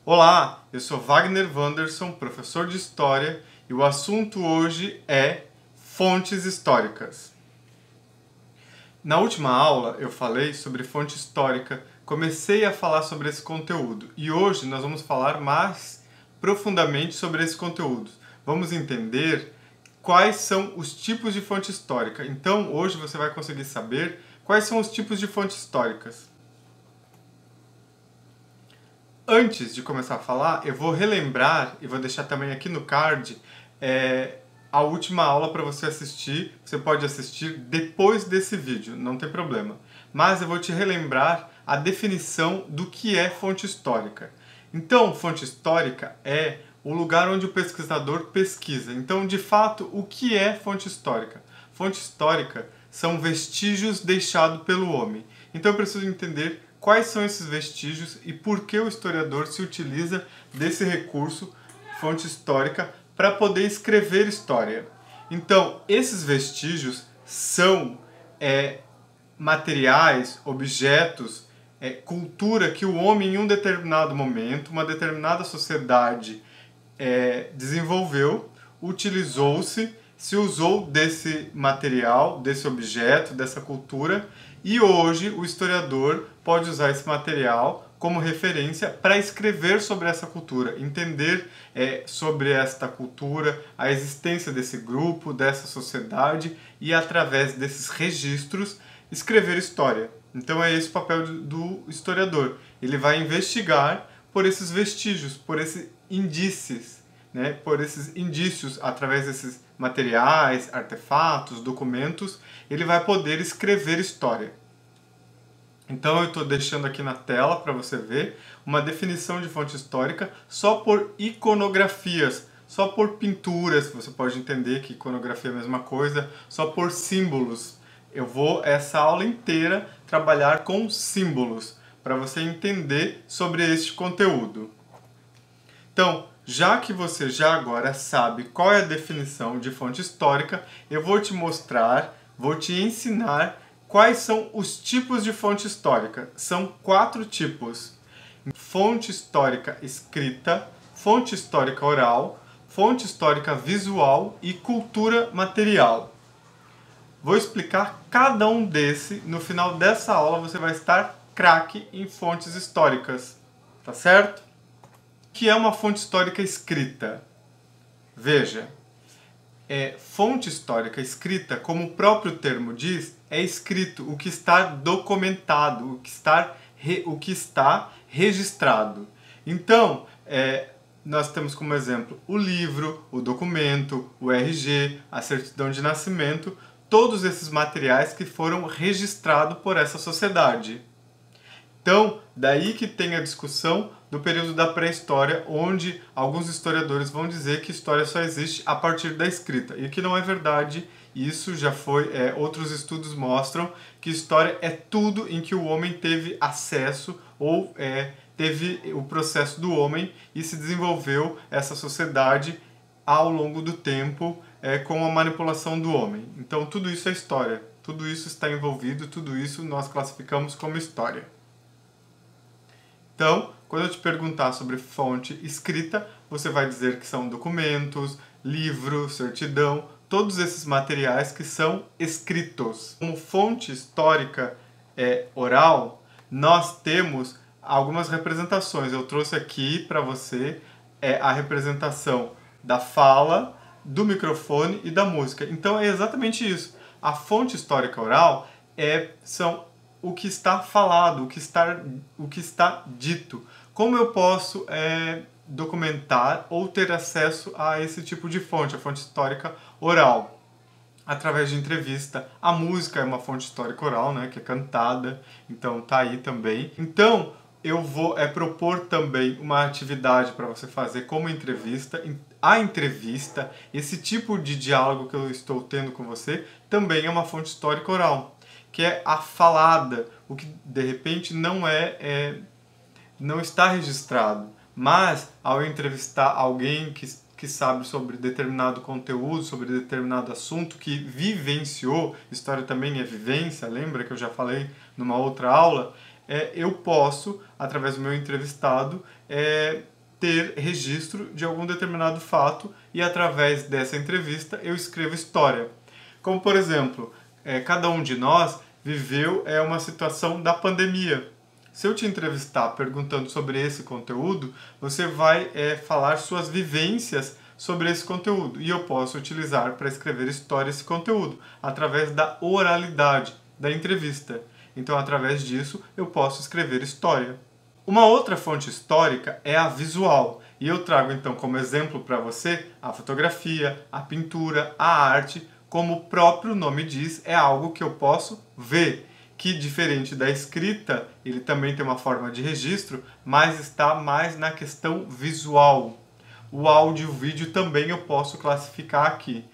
Olá, eu sou Wagner Wanderson, professor de História, e o assunto hoje é fontes históricas. Na última aula eu falei sobre fonte histórica, comecei a falar sobre esse conteúdo e hoje nós vamos falar mais profundamente sobre esse conteúdo. Vamos entender quais são os tipos de fonte histórica. Então hoje você vai conseguir saber quais são os tipos de fontes históricas. Antes de começar a falar, eu vou relembrar e vou deixar também aqui no card a última aula para você assistir. Você pode assistir depois desse vídeo, não tem problema. Mas eu vou te relembrar a definição do que é fonte histórica. Então, fonte histórica é o lugar onde o pesquisador pesquisa. Então, de fato, o que é fonte histórica? Fonte histórica são vestígios deixados pelo homem. Então, eu preciso entender quais são esses vestígios e por que o historiador se utiliza desse recurso, fonte histórica, para poder escrever história. Então, esses vestígios são materiais, objetos, cultura que o homem em um determinado momento, uma determinada sociedade desenvolveu, utilizou-se, se usou desse material, desse objeto, dessa cultura, e hoje o historiador pode usar esse material como referência para escrever sobre essa cultura, entender sobre esta cultura, a existência desse grupo, dessa sociedade, e através desses registros escrever história. Então é esse o papel do historiador. Ele vai investigar por esses vestígios, por esses indícios, né? Por esses indícios, através desses materiais, artefatos, documentos, ele vai poder escrever história. Então eu estou deixando aqui na tela para você ver uma definição de fonte histórica só por iconografias, só por pinturas, você pode entender que iconografia é a mesma coisa, só por símbolos. Eu vou essa aula inteira trabalhar com símbolos para você entender sobre este conteúdo. Então, já que você já agora sabe qual é a definição de fonte histórica, eu vou te mostrar, vou te ensinar quais são os tipos de fonte histórica. São 4 tipos: fonte histórica escrita, fonte histórica oral, fonte histórica visual e cultura material. Vou explicar cada um desses. No final dessa aula você vai estar craque em fontes históricas, tá certo? O que é uma fonte histórica escrita? Veja, fonte histórica escrita, como o próprio termo diz, é escrito o que está documentado, o que está registrado. Então, nós temos como exemplo o livro, o documento, o RG, a certidão de nascimento, todos esses materiais que foram registrados por essa sociedade. Então, daí que tem a discussão do período da pré-história, onde alguns historiadores vão dizer que história só existe a partir da escrita, e que não é verdade. Isso já foi, outros estudos mostram que história é tudo em que o homem teve acesso ou teve o processo do homem e se desenvolveu essa sociedade ao longo do tempo com a manipulação do homem. Então tudo isso é história, tudo isso está envolvido, tudo isso nós classificamos como história. Então, quando eu te perguntar sobre fonte escrita, você vai dizer que são documentos, livro, certidão, todos esses materiais que são escritos. Como fonte histórica oral, nós temos algumas representações. Eu trouxe aqui para você a representação da fala, do microfone e da música. Então é exatamente isso. A fonte histórica oral são o que está falado, o que está dito. Como eu posso documentar ou ter acesso a esse tipo de fonte, a fonte histórica oral? Através de entrevista. A música é uma fonte histórica oral, né, que é cantada, então tá aí também. Então eu vou propor também uma atividade para você fazer como entrevista. A entrevista, esse tipo de diálogo que eu estou tendo com você, também é uma fonte histórica oral, que é a falada, o que de repente não está registrado. Mas ao entrevistar alguém que sabe sobre determinado conteúdo, sobre determinado assunto, que vivenciou, história também é vivência, lembra que eu já falei numa outra aula? Eu posso, através do meu entrevistado, ter registro de algum determinado fato e através dessa entrevista eu escrevo história. Como, por exemplo, cada um de nós viveu uma situação da pandemia. Se eu te entrevistar perguntando sobre esse conteúdo, você vai falar suas vivências sobre esse conteúdo. E eu posso utilizar para escrever história esse conteúdo, através da oralidade, da entrevista. Então, através disso, eu posso escrever história. Uma outra fonte histórica é a visual. E eu trago, então, como exemplo para você, a fotografia, a pintura, a arte, como o próprio nome diz, é algo que eu posso ver, que diferente da escrita, ele também tem uma forma de registro, mas está mais na questão visual. O áudio e o vídeo também eu posso classificar aqui.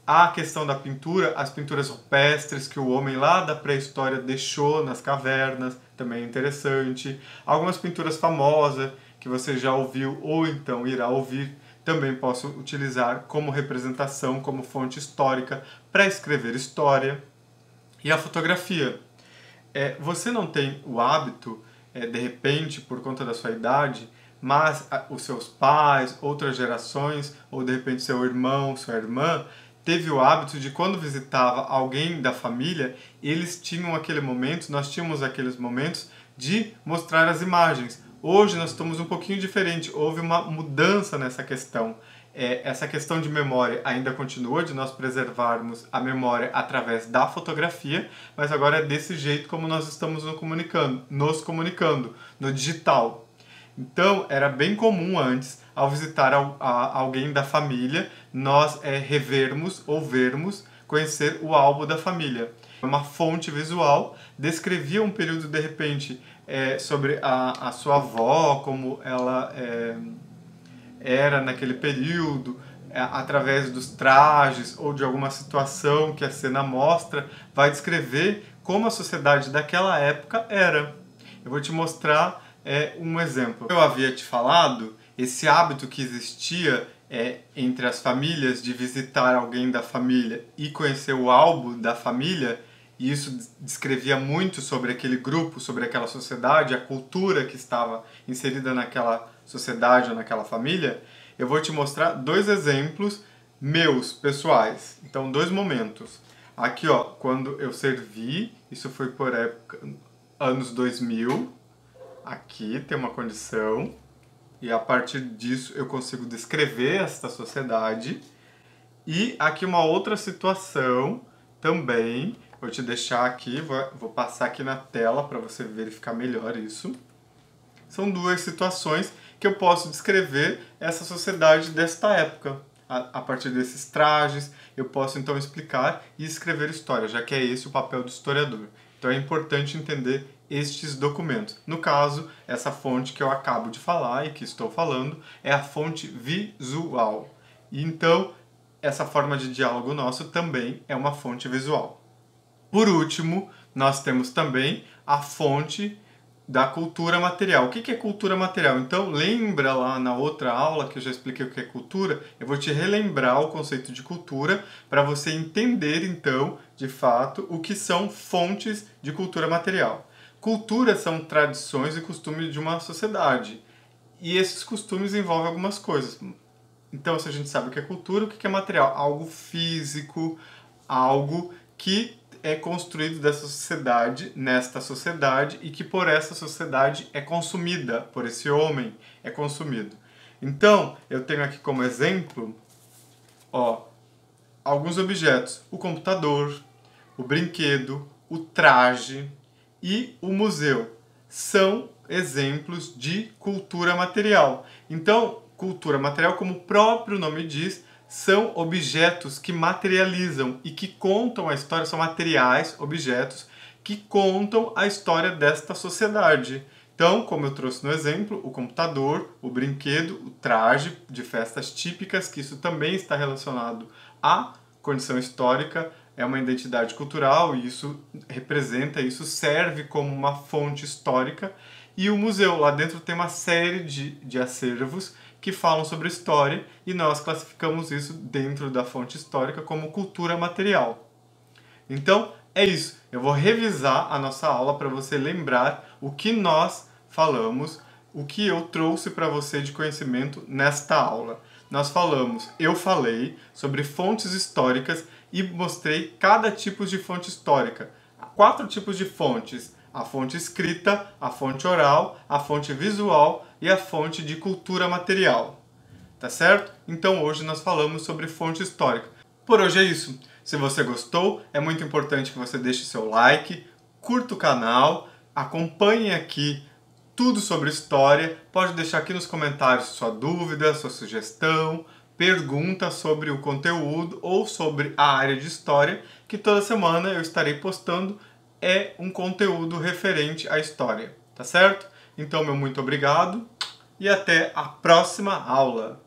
A questão da pintura, as pinturas rupestres que o homem lá da pré-história deixou nas cavernas, também é interessante. Algumas pinturas famosas que você já ouviu ou então irá ouvir, também posso utilizar como representação, como fonte histórica para escrever história. E a fotografia. Você não tem o hábito, de repente, por conta da sua idade, mas os seus pais, outras gerações, ou de repente seu irmão, sua irmã, teve o hábito de quando visitava alguém da família, eles tinham aquele momento, nós tínhamos aqueles momentos de mostrar as imagens. Hoje nós estamos um pouquinho diferente, houve uma mudança nessa questão. Essa questão de memória ainda continua, de nós preservarmos a memória através da fotografia, mas agora é desse jeito como nós estamos nos comunicando, no digital. Então, era bem comum antes, ao visitar alguém da família, nós revermos ou vermos, conhecer o álbum da família. Uma fonte visual descrevia um período, de repente, sobre a sua avó, como ela era naquele período, através dos trajes ou de alguma situação que a cena mostra, vai descrever como a sociedade daquela época era. Eu vou te mostrar um exemplo. Eu havia te falado, esse hábito que existia entre as famílias de visitar alguém da família e conhecer o álbum da família, e isso descrevia muito sobre aquele grupo, sobre aquela sociedade, a cultura que estava inserida naquela sociedade ou naquela família. Eu vou te mostrar dois exemplos meus, pessoais. Então, dois momentos. Aqui, ó, quando eu servi, isso foi por época, anos 2000. Aqui tem uma condição. E a partir disso eu consigo descrever esta sociedade. E aqui uma outra situação também. Vou te deixar aqui, vou passar aqui na tela para você verificar melhor isso. São duas situações que eu posso descrever essa sociedade desta época. A partir desses trajes, eu posso então explicar e escrever história, já que é esse o papel do historiador. Então é importante entender estes documentos. No caso, essa fonte que eu acabo de falar e que estou falando é a fonte visual. E então, essa forma de diálogo nosso também é uma fonte visual. Por último, nós temos também a fonte da cultura material. O que é cultura material? Então, lembra lá na outra aula que eu já expliquei o que é cultura? Eu vou te relembrar o conceito de cultura para você entender, então, de fato, o que são fontes de cultura material. Cultura são tradições e costumes de uma sociedade. E esses costumes envolvem algumas coisas. Então, se a gente sabe o que é cultura, o que é material? Algo físico, algo que é construído dessa sociedade, nesta sociedade, e que por essa sociedade é consumida, por esse homem é consumido. Então, eu tenho aqui como exemplo, alguns objetos. O computador, o brinquedo, o traje e o museu. São exemplos de cultura material. Então, cultura material, como o próprio nome diz, são objetos que materializam e que contam a história, são materiais, objetos, que contam a história desta sociedade. Então, como eu trouxe no exemplo, o computador, o brinquedo, o traje de festas típicas, que isso também está relacionado à condição histórica, é uma identidade cultural e isso representa, isso serve como uma fonte histórica. E o museu, lá dentro tem uma série de acervos que falam sobre história e nós classificamos isso dentro da fonte histórica como cultura material. Então, é isso. Eu vou revisar a nossa aula para você lembrar o que nós falamos, o que eu trouxe para você de conhecimento nesta aula. Eu falei sobre fontes históricas e mostrei cada tipo de fonte histórica. 4 tipos de fontes: a fonte escrita, a fonte oral, a fonte visual e a fonte de cultura material. Tá certo? Então hoje nós falamos sobre fonte histórica. Por hoje é isso. Se você gostou, é muito importante que você deixe seu like, curta o canal, acompanhe aqui tudo sobre história. Pode deixar aqui nos comentários sua dúvida, sua sugestão, pergunta sobre o conteúdo ou sobre a área de história, que toda semana eu estarei postando um conteúdo referente à história, tá certo? Então, meu muito obrigado e até a próxima aula!